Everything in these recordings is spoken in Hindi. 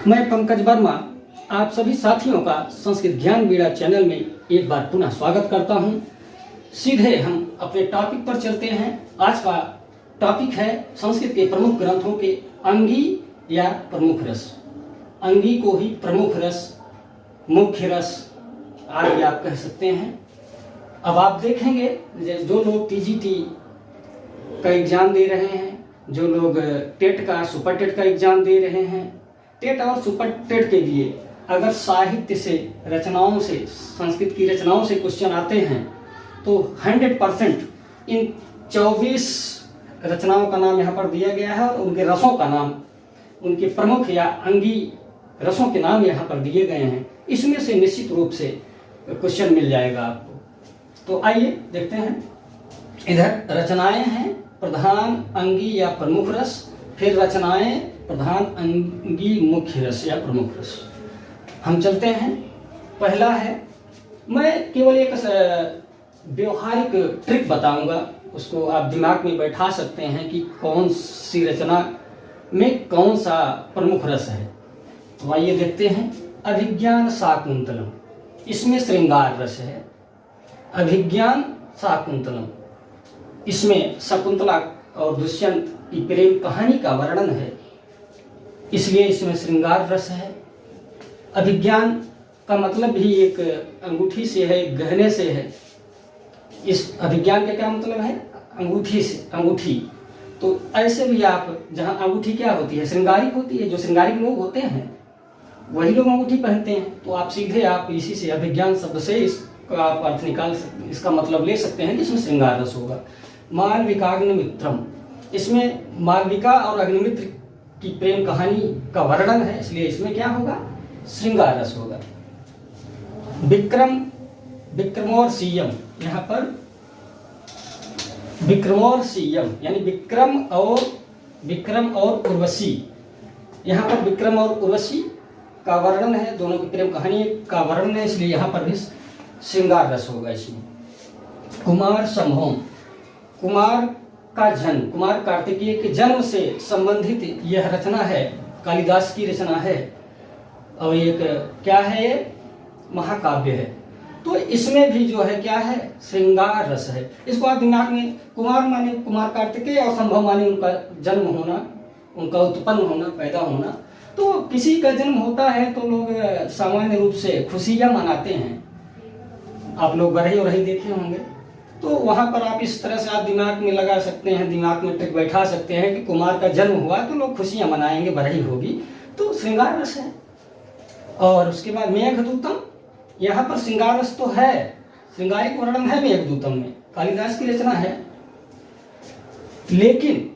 मैं पंकज वर्मा आप सभी साथियों का संस्कृत ज्ञान बीड़ा चैनल में एक बार पुनः स्वागत करता हूं। सीधे हम अपने टॉपिक पर चलते हैं। आज का टॉपिक है संस्कृत के प्रमुख ग्रंथों के अंगी या प्रमुख रस। अंगी को ही प्रमुख रस, मुख्य रस आदि आप कह सकते हैं। अब आप देखेंगे जो लोग टीजीटी का एग्जाम दे रहे हैं, जो लोग टेट का सुपर टेट का एग्जाम दे रहे हैं, टेट और सुपर टेट के लिए अगर साहित्य से, रचनाओं से, संस्कृत की रचनाओं से क्वेश्चन आते हैं तो 100% इन 24 रचनाओं का नाम यहाँ पर दिया गया है और उनके रसों का नाम, उनके प्रमुख या अंगी रसों के नाम यहाँ पर दिए गए हैं। इसमें से निश्चित रूप से क्वेश्चन मिल जाएगा आपको। तो आइए देखते हैं। इधर रचनाएं हैं प्रधान अंगी या प्रमुख रस, फिर रचनाएं प्रधान अंगी मुख्य रस या प्रमुख रस। हम चलते हैं। पहला है, मैं केवल एक व्यवहारिक ट्रिक बताऊंगा, उसको आप दिमाग में बैठा सकते हैं कि कौन सी रचना में कौन सा प्रमुख रस है। तो आइए देखते हैं। अभिज्ञान शाकुंतलम, इसमें श्रृंगार रस है। अभिज्ञान शाकुंतलम, इसमें शकुंतला और दुष्यंत की प्रेम कहानी का वर्णन है, इसलिए इसमें श्रृंगार रस है। अभिज्ञान का मतलब भी एक अंगूठी से है, एक गहने से है। इस अभिज्ञान का क्या मतलब है? अंगूठी से, अंगूठी। तो ऐसे भी आप, जहाँ अंगूठी क्या होती है? श्रृंगारिक होती है। जो श्रृंगारिक लोग होते हैं वही लोग अंगूठी पहनते हैं। तो आप सीधे आप इसी से, अभिज्ञान शब्द से इसका आप अर्थ निकाल सकते, इसका मतलब ले सकते हैं कि इसमें श्रृंगार रस होगा। मालविकाग्निमित्रम, इसमें मालविका और अग्निमित्र की प्रेम कहानी का वर्णन है, इसलिए इसमें क्या होगा? श्रृंगार रस होगा। विक्रम, विक्रमोर्सीयम, यहाँ पर विक्रमोर्सीयम यानी विक्रम और उर्वशी, यहाँ पर विक्रम और उर्वशी का वर्णन है, दोनों की प्रेम कहानी का वर्णन है, इसलिए यहाँ पर भी श्रृंगार रस होगा इसमें। कुमार संभोम, कुमार का जन्म, कुमार कार्तिकेय के जन्म से संबंधित यह रचना है, कालिदास की रचना है और एक क्या है? ये महाकाव्य है। तो इसमें भी जो है क्या है? श्रृंगार रस है। इसको आप दिमाग में, कुमार माने कुमार कार्तिकेय और संभव माने उनका जन्म होना, उनका उत्पन्न होना, पैदा होना। तो किसी का जन्म होता है तो लोग सामान्य रूप से खुशियां मनाते हैं। आप लोग बरही और देखे होंगे, तो वहां पर आप इस तरह से आप दिमाग में लगा सकते हैं, दिमाग में ट्रिक बैठा सकते हैं कि कुमार का जन्म हुआ तो लोग खुशियां मनाएंगे, बरही होगी, तो श्रृंगार रस है। और उसके बाद मेघदूतम, यहाँ पर श्रृंगार रस तो है, श्रृंगारिक वर्णन है मेघदूतम में, कालिदास की रचना है। लेकिन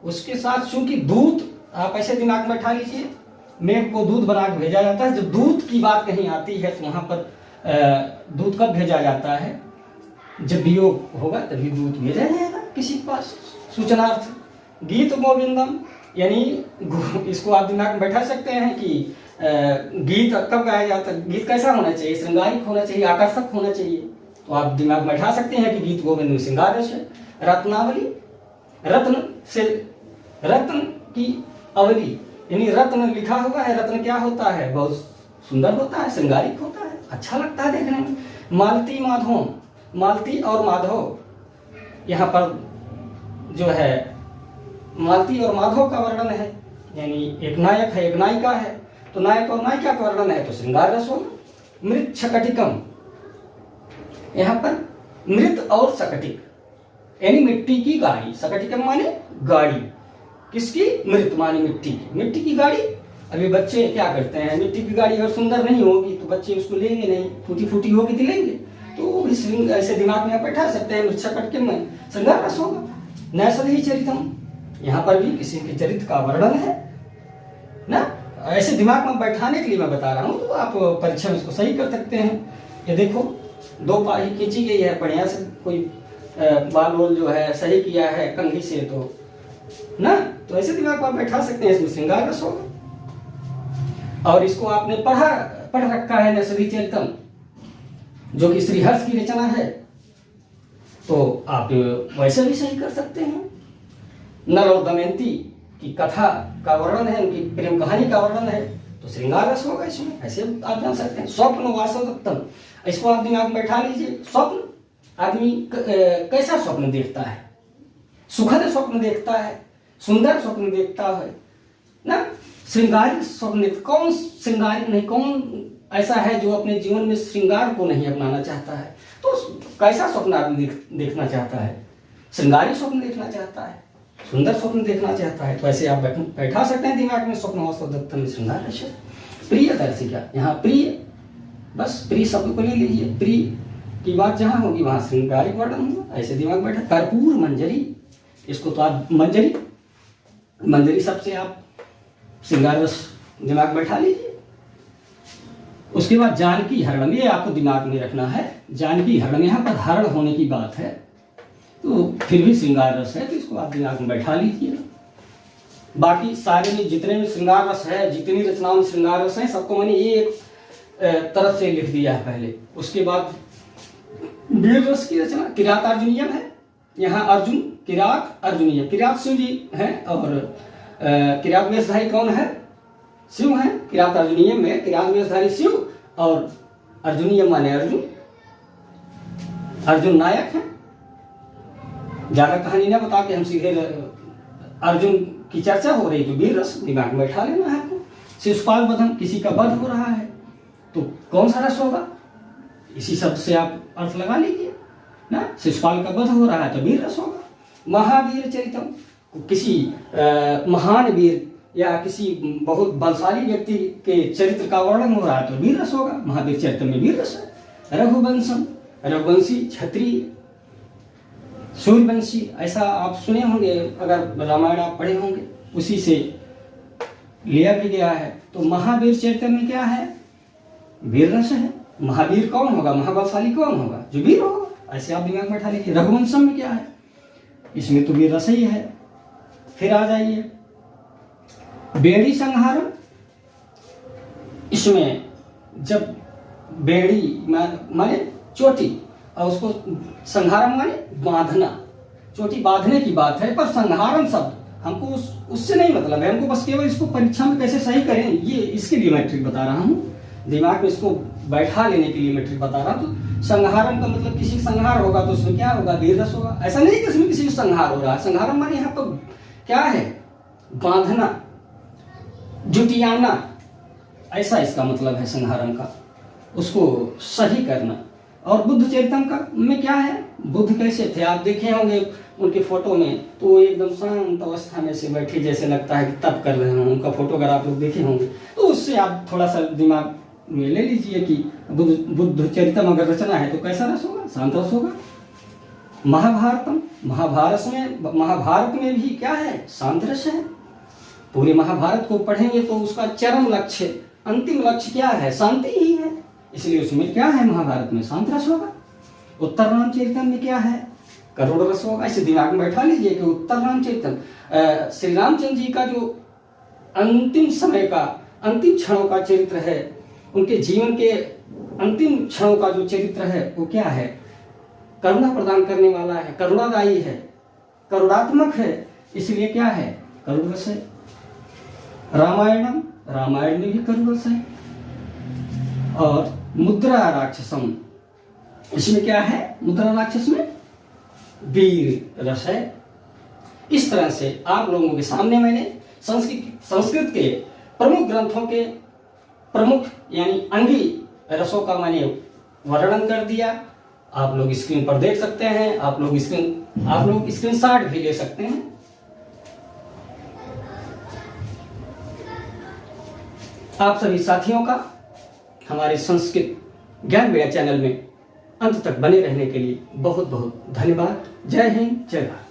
उसके साथ चूंकि दूत, आप ऐसे दिमाग में बैठा लीजिए, मेघ को दूध बना के भेजा जाता है। जब दूत की बात कहीं आती है तो वहां पर दूत कब भेजा जाता है? जब वियोग होगा तभी दूत भेजा जाएगा किसी के पास सूचनार्थ। गीत गोविंदम, यानी इसको आप दिमाग में बैठा सकते हैं कि गीत कब गाया जाता है? गीत कैसा होना चाहिए? श्रृंगारिक होना चाहिए, आकर्षक होना चाहिए। तो आप दिमाग में बैठा सकते हैं कि गीत गोविंद में श्रृंगार रस है। रत्नावली, रत्न से, रत्न की अवली यानी रत्न लिखा हुआ है। रत्न क्या होता है? बहुत सुंदर होता है, श्रृंगारिक होता है, अच्छा लगता है देखने में। मालती माधव, मालती और माधव, यहाँ पर जो है मालती और माधव का वर्णन है, यानी एक नायक है, एक नायिका है, तो नायक और नायिका का वर्णन है तो श्रृंगार रस होगा। मृत शकटिकम, यहाँ पर मृत और शकटिक यानी मिट्टी की गाड़ी। शकटिकम माने गाड़ी, किसकी? मृत माने मिट्टी की, मिट्टी की गाड़ी। अभी बच्चे क्या करते हैं, मिट्टी की गाड़ी अगर सुंदर नहीं होगी तो बच्चे उसको लेंगे नहीं, फूटी फूटी होगी तो लेंगे। तो भी ऐसे दिमाग में आप बैठा सकते हैं, मृत शकटिकम में श्रृंगार रस होगा। नैषधि चरितम, यहाँ पर भी किसी के चरित्र का वर्णन है ना। ऐसे दिमाग में बैठाने के लिए मैं बता रहा हूँ, तो आप परीक्षा में इसको सही कर सकते हैं। ये देखो, 2 पाही खींची गई है, बढ़िया से कोई बाल वोल जो है सही किया है कंघी से, तो ना, तो ऐसे दिमाग में आप बैठा सकते हैं, इसमें श्रृंगार रस होगा। और इसको आपने पढ़ रखा है, नैषधि चरितम, जो कि श्रीहर्ष की रचना है, तो आप वैसे भी सही कर सकते हैं। नल और दमयंती की कथा का वर्णन है, उनकी प्रेम कहानी का वर्णन है, तो श्रृंगार रस होगा इसमें, ऐसे आप जान सकते हैं। स्वप्न वासवदत्तम, इसको आप दिमाग में बैठा लीजिए। स्वप्न, आदमी कैसा स्वप्न देखता है? सुखद स्वप्न देखता है, सुंदर स्वप्न देखता है ना। श्रृंगारिक स्वप्न, कौन श्रृंगारिक नहीं, कौन ऐसा है जो अपने जीवन में श्रृंगार को नहीं अपनाना चाहता है? तो कैसा स्वप्न आदमी देखना चाहता है? श्रृंगारिक स्वप्न देखना चाहता है, सुंदर स्वप्न देखना चाहता है। तो ऐसे आप बैठा सकते हैं दिमाग में, स्वप्न वासवदत्तम में श्रृंगार रस। प्रिय दर्शिका, यहाँ प्रिय, बस प्रिय शब्द को ले लीजिए। प्रिय की बात जहाँ होगी वहाँ श्रृंगारिक वर्णन होगा, ऐसे दिमाग बैठा। कर्पूर मंजरी, इसको तो आप मंजरी सबसे आप श्रृंगार रस दिमाग बैठा लीजिए। उसके बाद जानकी हरणम, ये आपको दिमाग में रखना है। जानकी हरणम, यहाँ पर हरण होने की बात है, तो फिर भी श्रृंगार रस है, तो इसको आप दिमाग में बैठा लीजिए। बाकी सारे में जितने भी श्रृंगार रस है, जितनी रचनाओं में श्रृंगार रस है, सबको मैंने एक तरफ से लिख दिया है पहले। उसके बाद वीर रस की रचना किरात अर्जुनियम है। यहाँ अर्जुन, किरात अर्जुनियम, किरात शिव जी है और किरात वेशधारी कौन है? शिव है। किरात अर्जुनियम में किरात वेशधारी शिव और अर्जुनियम माने अर्जुन, अर्जुन नायक है। ज्यादा कहानी ना बता के हम सीधे अर्जुन की चर्चा हो रही, तो वीर रस दिमाग में बैठा लेना है आपको। शिशुपाल वधम, किसी का वध हो रहा है, तो कौन सा रस होगा? इसी शब्द से आप अर्थ लगा लीजिए ना। शिशुपाल का वध हो रहा है तो वीर रस होगा। महावीर चरितम, किसी महान वीर या किसी बहुत बलशाली व्यक्ति के चरित्र का वर्णन हो रहा है तो वीर रस होगा। महावीर चरित्र में वीर रस है। रघुवंशम, रघुवंशी क्षत्रिय, सूर्यवंशी, ऐसा आप सुने होंगे, अगर रामायण आप पढ़े होंगे, उसी से लिया भी गया है। तो महावीर चरित्र में क्या है? वीर रस है। महावीर कौन होगा? महाबलशाली कौन होगा? जो वीर होगा, ऐसे आप दिमाग में बैठा लीजिए। रघुवंशम में क्या है? इसमें तो वीर रस ही है। फिर आ जाइए बेड़ी संहारम, इसमें जब बेड़ी माने चोटी और उसको संहारम माने बांधना, चोटी बांधने की बात है। पर संहारम शब्द हमको उससे नहीं मतलब है, हमको बस केवल इसको परीक्षा में कैसे सही करें, ये इसके लिए मैं ट्रिक बता रहा हूँ। दिमाग में इसको बैठा लेने के लिए मैं ट्रिक बता रहा हूँ। तो संहारम का मतलब किसी का संहार होगा तो उसमें क्या होगा? वीर रस होगा। ऐसा नहीं कि इसमें किसी का संहार हो रहा है। संहारम माने यहाँ पर क्या है? बांधना, जुटियाना, ऐसा इसका मतलब है संहारम का, उसको सही करना। और बुद्ध चरितम का में क्या है? बुद्ध कैसे थे? आप देखे होंगे उनके फोटो में, तो वो एकदम शांत अवस्था में से बैठे, जैसे लगता है कि तप कर रहे हों। उनका फोटो अगर आप लोग देखे होंगे तो उससे आप थोड़ा सा दिमाग में ले लीजिए कि बुद्ध चरितम अगर रचना है तो कैसा रस होगा? शांत रस होगा। महाभारतम, महाभारत में भी क्या है? शांत रस है। पूरे महाभारत को पढ़ेंगे तो उसका चरम लक्ष्य, अंतिम लक्ष्य क्या है? शांति ही है। इसलिए उसमें क्या है? महाभारत में शांत रस होगा। उत्तर रामचरितम में क्या है? करुण रस होगा। इसे दिमाग में बैठा लीजिए कि उत्तर रामचरितम श्री रामचंद्र जी का जो अंतिम समय का, अंतिम क्षणों का चरित्र है, उनके जीवन के अंतिम क्षणों का जो चरित्र है वो क्या है? करुणा प्रदान करने वाला है, करुणादायी है, करुणात्मक है। इसलिए क्या है? करुण रस है। रामायणम, रामायण में भी करुण रस है। और मुद्रा राक्षसम, इसमें क्या है? मुद्रा राक्षस में वीर रस है। इस तरह से आप लोगों के सामने मैंने संस्कृत के प्रमुख ग्रंथों के प्रमुख यानी अंगी रसों का मैंने वर्णन कर दिया। आप लोग स्क्रीन पर देख सकते हैं, आप लोग स्क्रीनशॉट भी ले सकते हैं। आप सभी साथियों का हमारे संस्कृत ज्ञान मीडिया चैनल में अंत तक बने रहने के लिए बहुत बहुत धन्यवाद। जय हिंद, जय भारत।